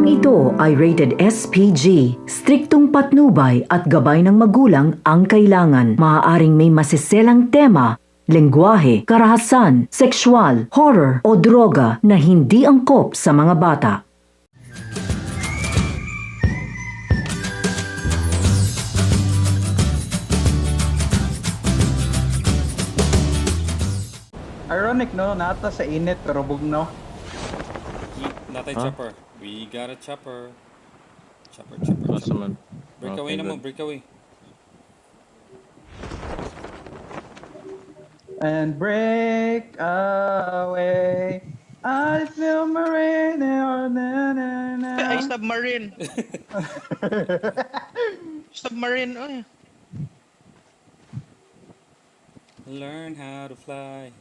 Programang ito ay rated SPG. Striktong patnubay at gabay ng magulang ang kailangan. Maaaring may masiselang tema, lengguwahe, karahasan, sexual, horror o droga na hindi angkop sa mga bata. Ironic no, nata sa init pero bugnaw. Natay chopper. We got a chopper. Chopper. Awesome, man. Breakaway Okay, na mo, good. breakaway. And break away. I feel marine or na na na. Ay, submarine. Submarine, oy. Learn how to fly.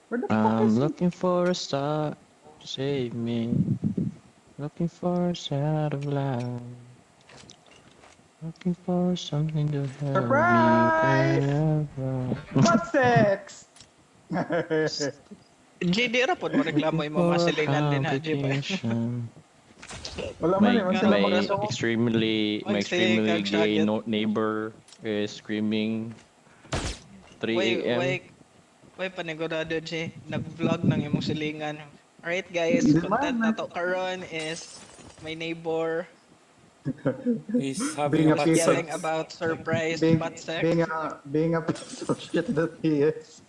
Where the fuck I'm is he? looking for a star to save me. Looking for a side of life. Looking for something to help Surprise! me wherever. Butt sex! JD ra pod mo reklamo imo mga silingan din ha, JD. Wala man My, yun, sila my mag-aso ko. extremely gay neighbor is screaming 3 a.m. Way panigurado J, nag-vlog ng imong silingan. Alright guys, Hindi content man. nato karon is my neighbor He's having Being a a butt piece of- yelling sex. about surprise butt sex. Being a piece of shit that he is.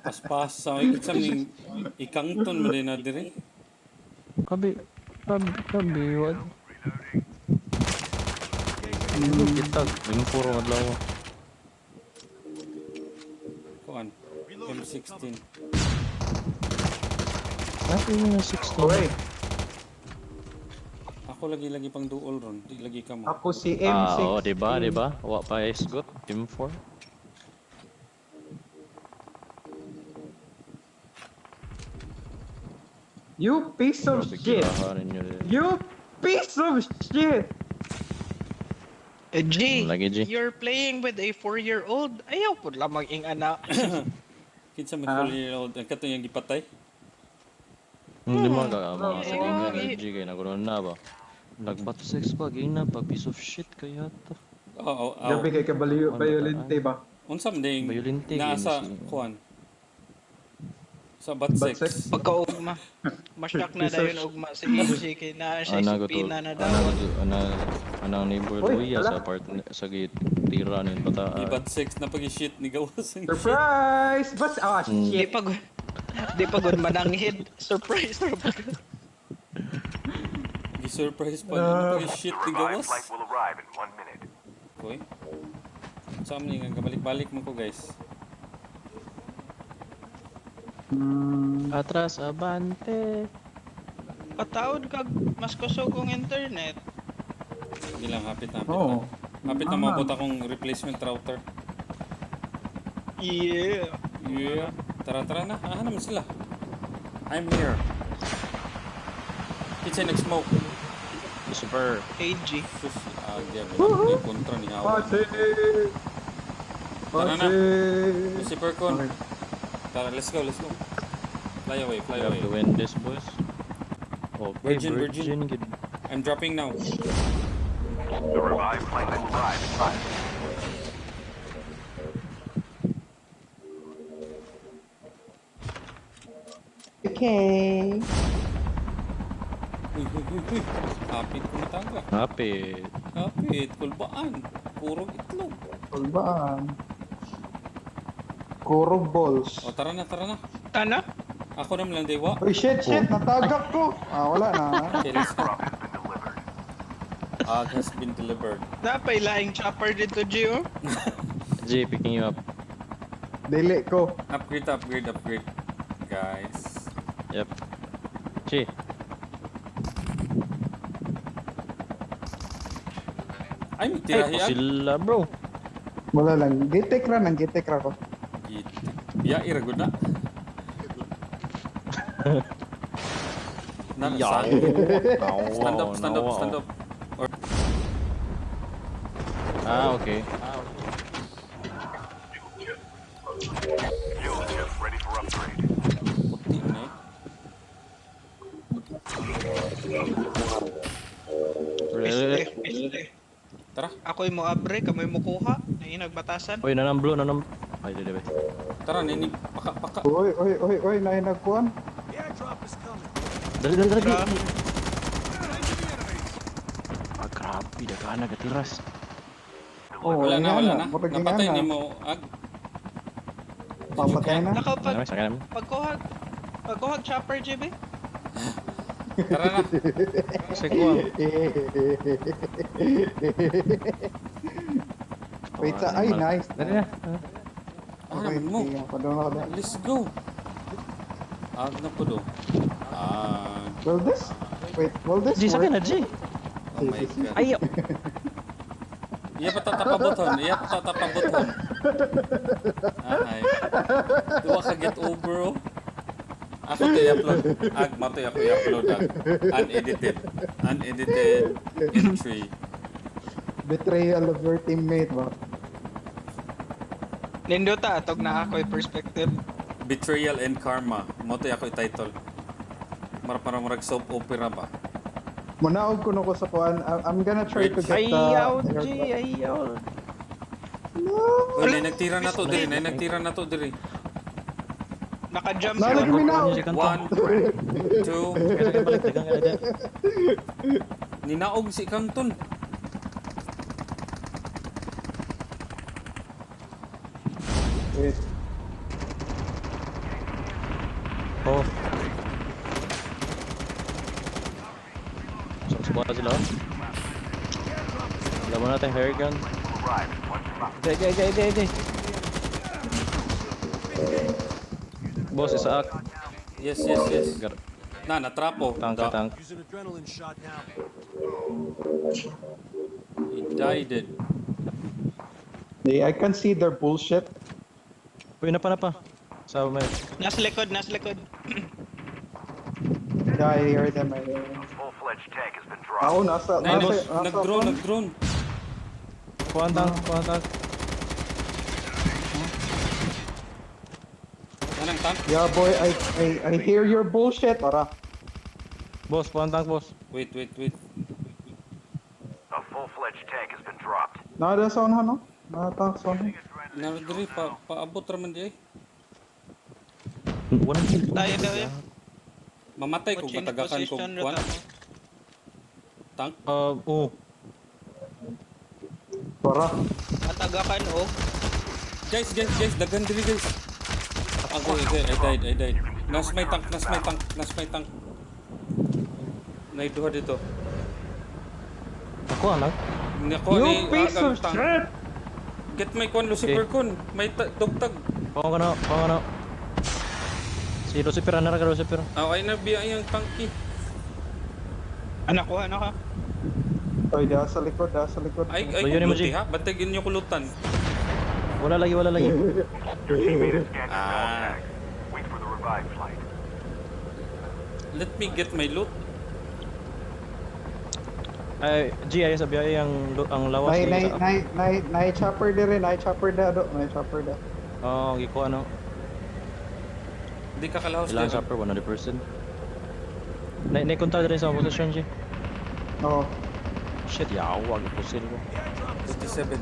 Paspas sa ikit ning Ikangton mo din na diri. Kabi, what? Kita, yung puro adlaw. Kuan. M16. Natin yung 16. Okay, Ako lagi pang duol ron. Di lagi ka mo. ako si M16. Oo, diba? Wa pa isgot, team 4. You piece of shit! You piece of shit! G, Lagi, G. you're playing with a 4-year-old. Ayaw po lamang ing ana. Kinsa may 4-year-old ang katong yang gipatay. Hindi mo mga Oo, silingan eh. LG kayo nagkaroon na ba? Nagbat sex pa, gina pa, piece of shit kaya to. Oo. Gabi kay kabalyo-violente ba? Unsam ding Violente, nasa games. kuan. Sa butt Butt sex. sex? Pagkaugma. Masyak na dayon ugma si EG kay na siya supina na daw. Anang neighbor Uy, Luya ala. sa part sa gate tira nin bata. Di butt sex na pag-shit ni gawas. Surprise! Bas, Di shit! pa gud mananghid. Surprise. Gi-surprise pa na pag-shit ni gawas. Flight will arrive in 1 minute. Koy. Saan ni nga balik-balik mo ko guys. Atras abante. Pataod kag mas kusog kong internet. Hindi lang hapit na. Oo. Hapit na mabot akong replacement router. Yeah. Yeah. Tara na. Ah, naman sila. I'm here. Kitchen smoke. Super. AG. Sus, may kontra ni Hawa. Pati! Tara na. Pati! LuciferKun. Okay. Tara, let's go. Fly away. We have to win this, boys. Okay, Virgin. Good. I'm dropping now. The revived flight will arrive in 5 minutes. Okay. Uy. Hapit ko matangga. Happy. Hapit. Kulbaan. Puro itlog. Kulbaan. Kurog balls. O, tara na. Tana? Ako naman lang, Dewa. Uy, shit! Natagap ko! Wala na. Okay, let's go. Drop has been delivered. Has been delivered. Napay laing chopper dito, Gio. G, picking you up. Dili ko. Upgrade. Guys. Yep. G. Ay, may Ay, tirahian. sila, bro. Wala lang. Gitek ra ko. Ya, iragod na. Yaw. Stand up. Okay. Fuel ship ready for upgrade. Puti na eh. Ako'y mo abre, kamoy mo kuha. Ay, nagbatasan. Uy, nanam blue, nanam. Ay, dili ba. Tara, ninig. Paka. Uy, nahinagkuhan. Dali, dali, dali. Tara. Ah, grabe, dagaan nagatiras. Oh, Wala na. Murag Napatay ingana. ni mo. Papatay na. Nakapag Sa kanam. pagkuhag chopper, JB. Tara na. Kasi kuha. Wait, ay, nice. Dali na. Okay, mo. padung ako na. Let's go. Na po do. Will this? Wait, will this G, sa work? na, G. Oh my God. Ayaw. Iya patatapaboton. Ay. Duwa ka get over. Ako to i-upload. Mato ako i-upload. Unedited entry. Betrayal of your teammate ba? Nindota, atog na ako'y perspective. Betrayal and Karma. Mato ako i-title. Marag soap opera ba? Munaog ko ko sa kuan. I'm gonna try to get Ayaw, the G. Ayaw. Uy, nagtira na to diri. Naka-jump Nalagyan yun. mo na. 1, 2. Kaya balik, dagang ada. Ninaog si Ikangton. Wait. Oh. Subukan sila. Alam mo natin, hair gun. Ide. Boss, isa ak. Yes. Natrapo. Tank. He died it. I can see their bullshit. Uy, napa. Sa may. Nasa likod. Yeah, I hear them. I hear them. Full-fledged tank has been dropped. Nasa Nag-drone. Kuhan tank. Anong tank? Yeah, boy, I hear your bullshit. Tara. Boss, kuhan tank, boss. Wait. A full-fledged tank has been dropped. Nada sa no? Nata sa Naradiri, paabot raman di ay. Walang kill. Tayo. Mamatay kung Watching matagakan kong position kuwan. rata mo. Tank? Oo. Tara. Matagakan, oh. Guys, dagan diri guys. Ako, I died. Nas may tank. Naiduha dito. Ako, anak. Nako You ni piece of tank. shit! Get my kon LuciferKun. May tugtag. Pawang ka na. Si Lucifer, ano ka Lucifer? Ay nabiya yung tanki. Anak ka. Ay, da sa likod. Ay, Bayo ni mo, kuluti G. ha. Batigin niyo kulutan. Wala lagi. Your teammate is scanning the Ah. tag. Wait for the revived flight. Let me get my loot. Ay, G, ayos sabi ay ang lawas ni sa. Nai chopper dire, nai chopper da. Oo, giko ano. Hindi ka kalahos Ilang dito. shopper 100%. Naikontra rin sa position, G. Oh. Shit, yawa, gipusil ko. 57.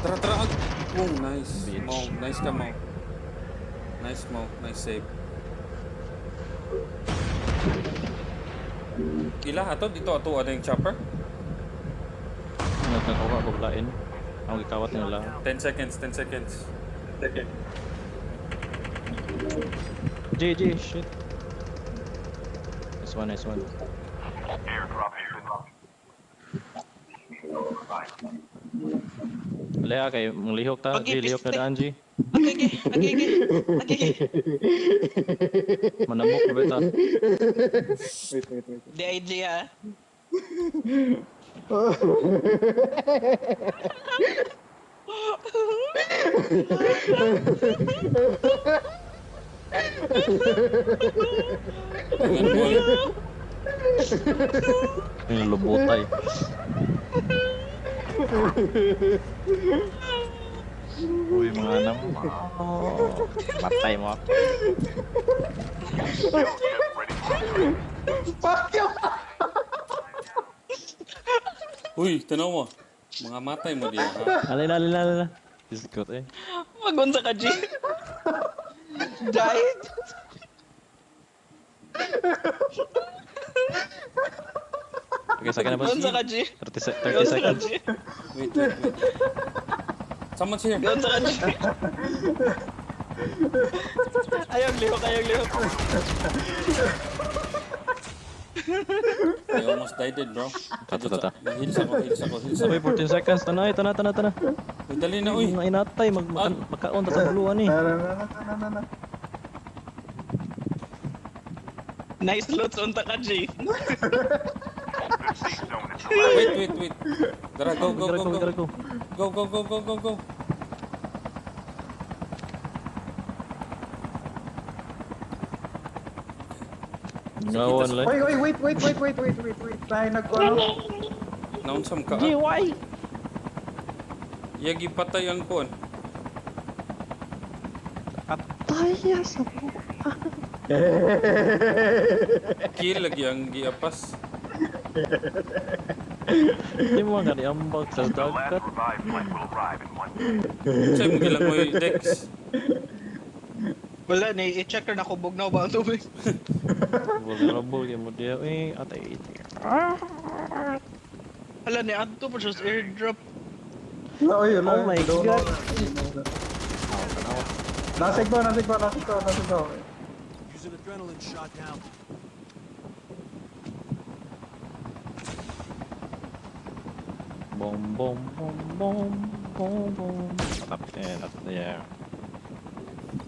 Tara. Oh, nice. Bitch. Mo, nice ka mo. Nice save. Ila ato dito ada yung chopper. Nagkakawa ko lain. Ang gikawat nila. 10 seconds. G, shit. Nice one. Airdrop has been dropped. Lea kay lihok ta, G, lihok na daan, G. Agigi. Manamok na ba ita? Wait. Di idea. Ayan, boy. Yung lubotay. Uy, mga anak mo. Matay mo ako. Fuck you! Uy, tanaw mo. Mga matay mo diya, ha? Alin. Discord eh. Magunsa ka, G. Giant. Okay, sa akin na boss. Magunsa ka, G. 30 Magunsa ka, seconds. G. Wait. Someone's here. Magunsa ka, G. Ayong lihok. I almost died it, bro. Tata. Heals ako. Uy, 14 seconds. Tanay. Uy, dali na, uy. Mga inatay. Magkaon. Tataguluan eh. Na. Nice loot, unta ka, G. The safe zone is the last. Wait. Dara, go. Go. Ngawan lang. Oy, wait. Tayo nagkuano. Naunsam ka. G, why? Yagi patay ang kon. Kill lagi ang giapas. Hindi mo nga niambag sa The last dagat. revived flight will arrive in 1 minute. Sa'yo mo gilang mo yung Dex. Wala, i-check na nakubog na ba ang tubig? Vulnerable game mo diya. Eh, atay. Wala, ni Adto pa siya sa airdrop. Oy, Oh my God. Nasig ko. Bom. Patap yeah.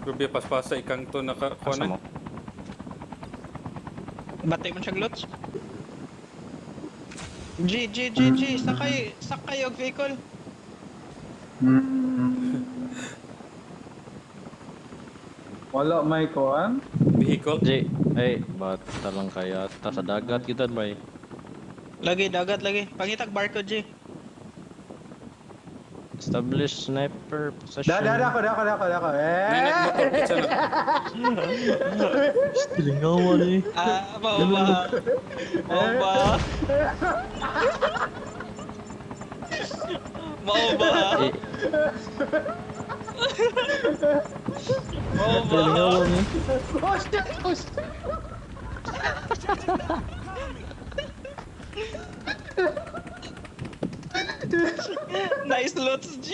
Grabe paspasa Ikangton Asa nakakuanan. mo? Batay mo siyang lots. G, sakay og vehicle. Wala may kuan. Vehicle. J, ay, bata lang kaya. Ta sa dagat kita ba? Lagi, dagat lagi. Pangitag barcode, G. Establish sniper position. Dako. Nanak motor kitsa na. Tilingawan eh. Mao ba? Mao ba? Eh, Mao ba? tilingawan eh. Oh shit. Nice lots, G.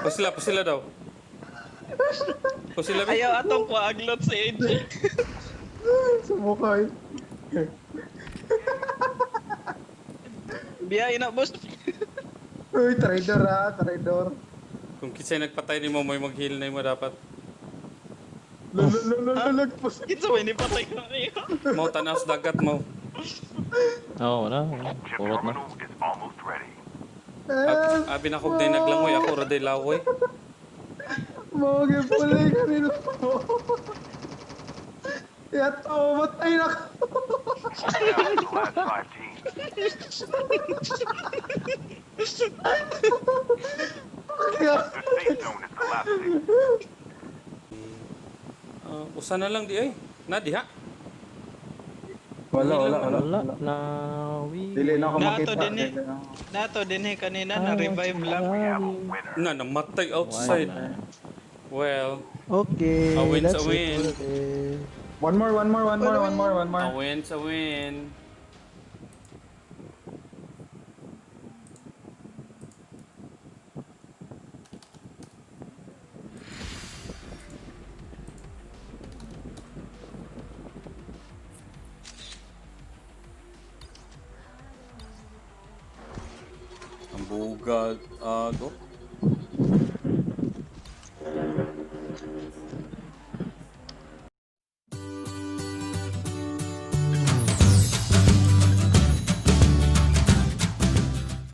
Pasila daw. Pasila ba? Ayaw atong kuag lots sa AG. Sumukay. Biyahe na, boss. Uy, traydor. Kung kisay nagpatay ni mo, may mag-heal na mo dapat. Lagpos. Kinsa may nipatay ka niya. Mau tanaw sa dagat mo. Oo, wala. Chip Purot na. terminal is almost ready. Abi na kog day naglangoy ako ra day lawoy. Mga pulay ka rin po. Yato, matay na ka. Down to the last 5 teams. The safe zone is the last thing. Usa na lang di ay. Na diha. Wala. Wala na. Dili na ako Nato makita. din eh. Nato din eh kanina na revive lang. We have a winner. Na namatay outside. Well, Okay. A win's that's a win. it for today. One more. a win's a win. Ang bugag, go.